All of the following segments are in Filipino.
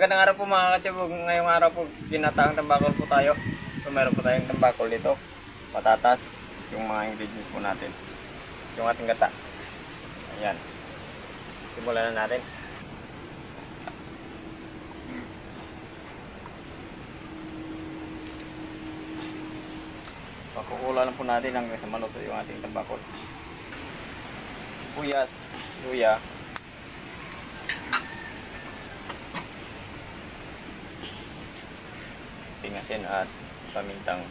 Magandang araw po mga katsibog. Ngayong araw po ginataang tambakol po tayo. So meron po tayong tambakol dito, patatas, yung mga ingredients po natin, yung ating gata. Ayan, simulan na natin. Pakukula lang po natin hanggang sa maluto yung ating tambakol. Sibuyas, luya, tingasin at pamintang.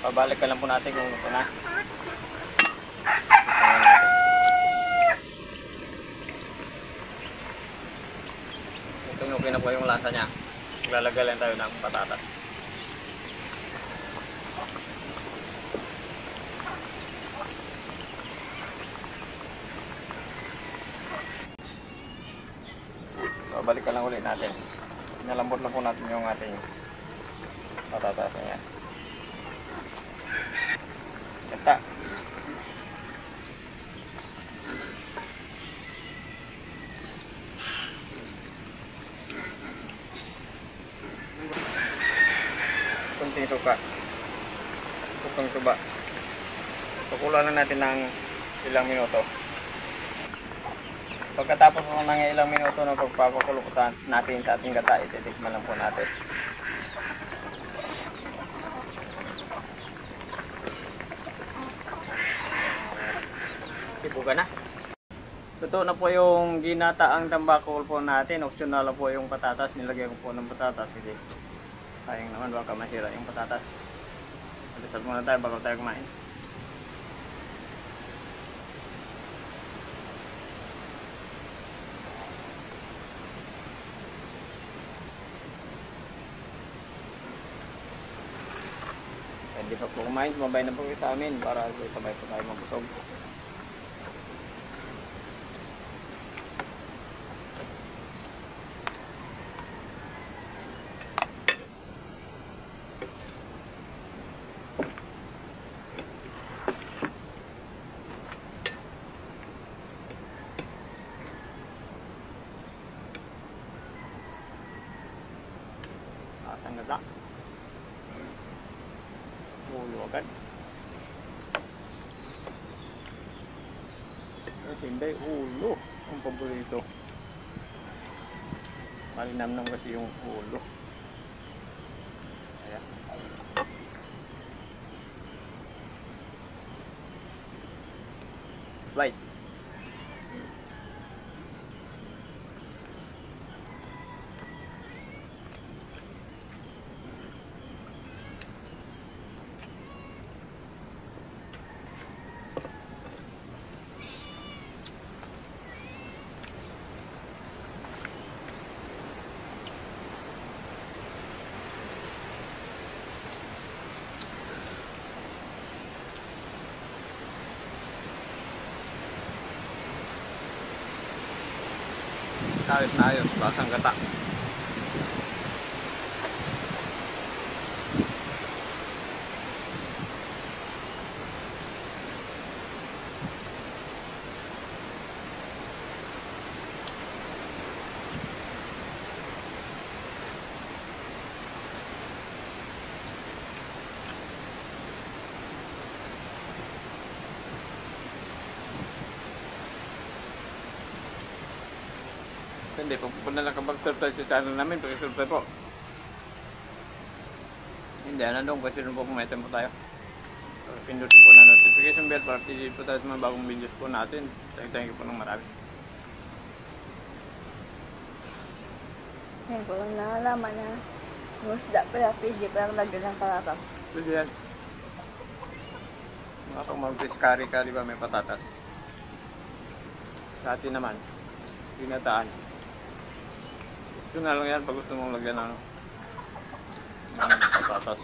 Pabalik ka lang po natin kung gusto na. Okay na po yung lasa niya. Lalagay lang tayo ng patatas. Pabalik ka lang ulit natin. Nalambot na po natin yung ating patatas niya. Gata. Kunting suka. Sukang suba. Sukulan na natin ng ilang minuto. Pagkatapos po ng ilang minuto na pagpapakulo natin sa ating gata, ititikman lang po natin. Sibugan na. Luto na po yung ginataang tambakol po natin. Optional lang po yung patatas. Nilagay ko po ng patatas kasi sayang naman baka masira yung patatas. Alasal muna tayo bago tayo kumain. Hindi pa po kumain, sumabay na po kayo sa amin para sabay po tayo mabusog. Asang gata. Ulo agad. Hindi, ulo ang paborito. Malinamnam kasi yung ulo. Ayan. Right. Ayos na ayos, lasang gata. Hindi, kung na lang kapag-subscribe sa channel namin, pag-subscribe po. Hindi, nandun kasi nung po pumitin po tayo. Pindutin po na notification bell para update po tayo sa mga bagong videos po natin. Thank you po ng marami. Ngayon ko lang nalaman na musda pala pwede parang lagyan ng patatas. Pwede yan. Mga kung mag-discari-cari ba may patatas. Sa atin naman, ginataan. Yun na lang yan pag gusto mong lagyan ng patatas.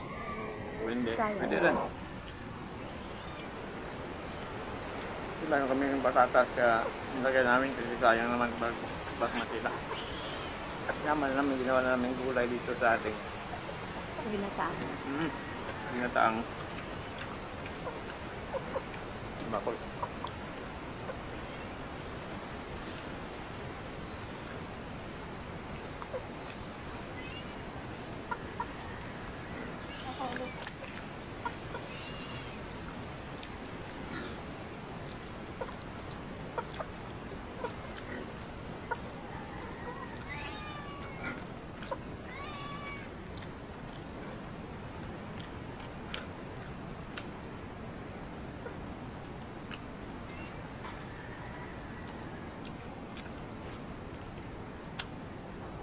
O hindi, pwede rin. Sila kami ng patatas kaya nilagay namin kasi sayang naman pag basmati lang. At naman namin ginawa na namin gulay dito sa ating Ginataang. Ginataang bakol.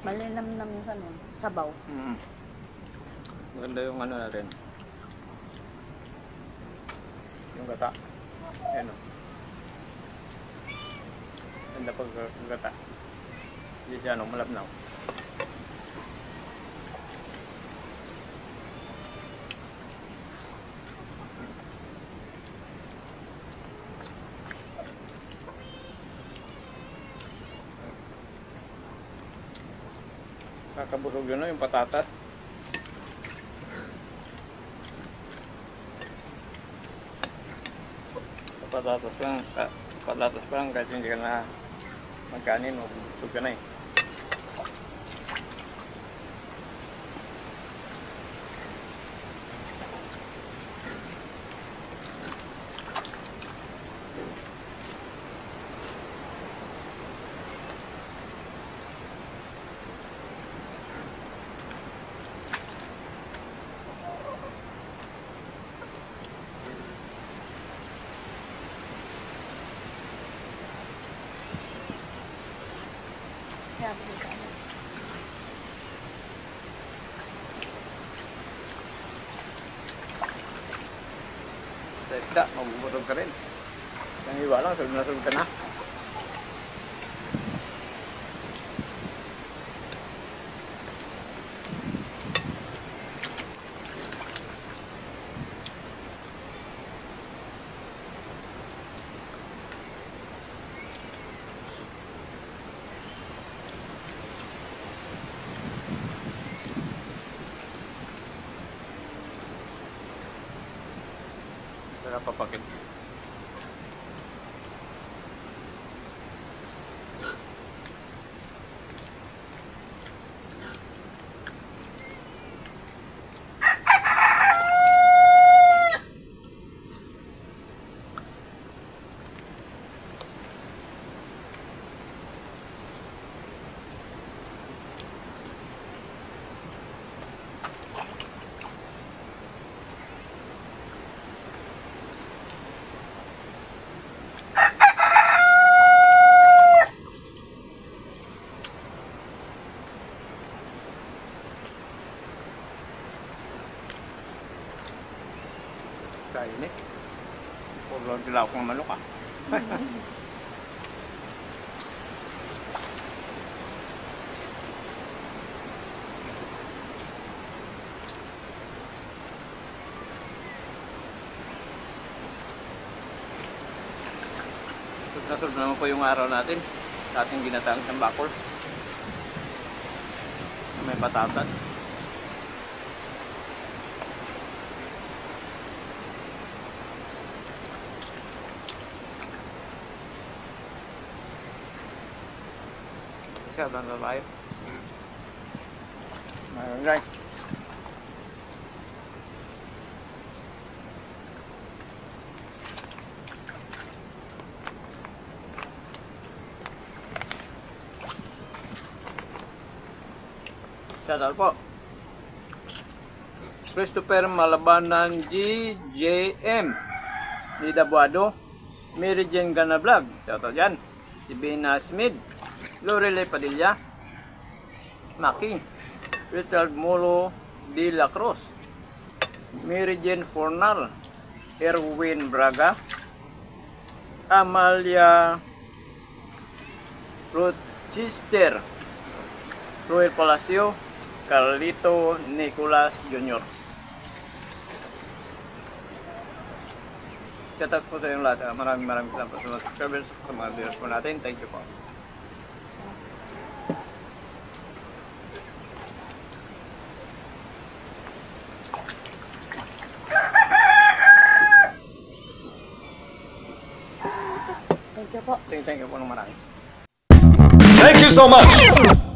Malinamnam yung ano, sabaw. Maganda yung ano natin. Yung gata. Ayan o. Ganda pag gata. Hindi siya ano, malabnaw. Kakabusog yun, no? Yung patatas. Patatas pa lang kahit hindi ka na magkanin o busog ka na eh. Kaya dito. Sa isda, mabubusog ka rin. Yung iba lang, sulog na sulog ka na. Saka papakit. Kain eh. Puro dilaw kong manok ah. Sulod naman po yung araw natin sa ating ginataang tambakol. May patatas. Siya, banda tayo. Mayroon guys. Shoutout po. Christopher Malabanan GJM Nida Buado, Mary Jane Gana Vlog. Shoutout dyan. Si Bina Smith, Lorele Padilla, Maki, Richard Molo de la Cruz, Mary Jane Fornal, Erwin Braga, Amalia Rochester, Roel Palacio, Carlito Nicolas Jr. Shoutout po sa inyong lahat. Maraming salamat po sa mga subscribers, sa mga viewers po natin. Thank you po. Thank you po. Thank you po ng marami. Thank you so much.